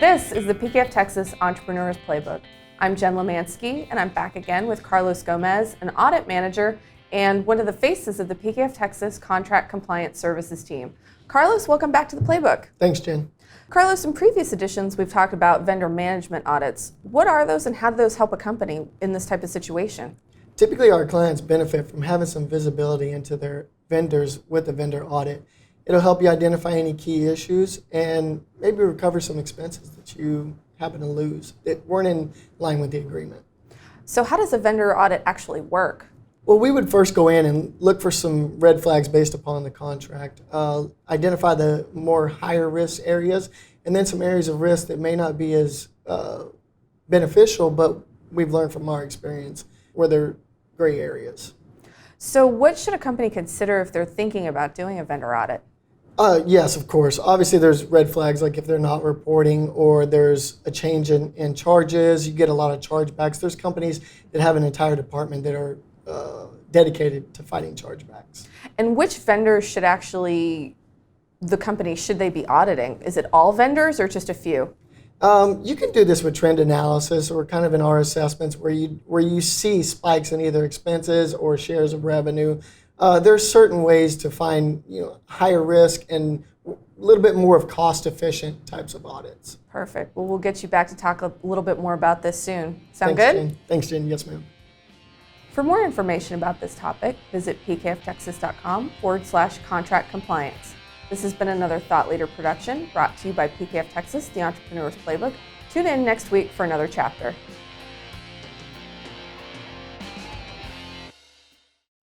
This is the PKF Texas Entrepreneur's Playbook. I'm Jen Lemansky, and I'm back again with Carlos Gomez, an audit manager and one of the faces of the PKF Texas Contract Compliance Services team. Carlos, welcome back to the Playbook. Thanks, Jen. Carlos, in previous editions, we've talked about vendor management audits. What are those and how do those help a company in this type of situation? Typically, our clients benefit from having some visibility into their vendors with a vendor audit. It'll help you identify any key issues and maybe recover some expenses that you happen to lose that weren't in line with the agreement. So how does a vendor audit actually work? Well, we would first go in and look for some red flags based upon the contract, identify the more higher risk areas, and then some areas of risk that may not be as beneficial, but we've learned from our experience where they're gray areas. So what should a company consider if they're thinking about doing a vendor audit? Yes, of course. Obviously, there's red flags like if they're not reporting or there's a change in charges. You get a lot of chargebacks. There's companies that have an entire department that are dedicated to fighting chargebacks. And which vendors should they be auditing? Is it all vendors or just a few? You can do this with trend analysis or kind of in our assessments where you see spikes in either expenses or shares of revenue. There's certain ways to find higher risk and a little bit more of cost-efficient types of audits. Perfect. Well, we'll get you back to talk a little bit more about this soon. Sound Thanks, good? Jen. Thanks, Jen. Yes, ma'am. For more information about this topic, visit pkftexas.com/contract compliance. This has been another Thought Leader production brought to you by PKF Texas, the Entrepreneur's Playbook. Tune in next week for another chapter.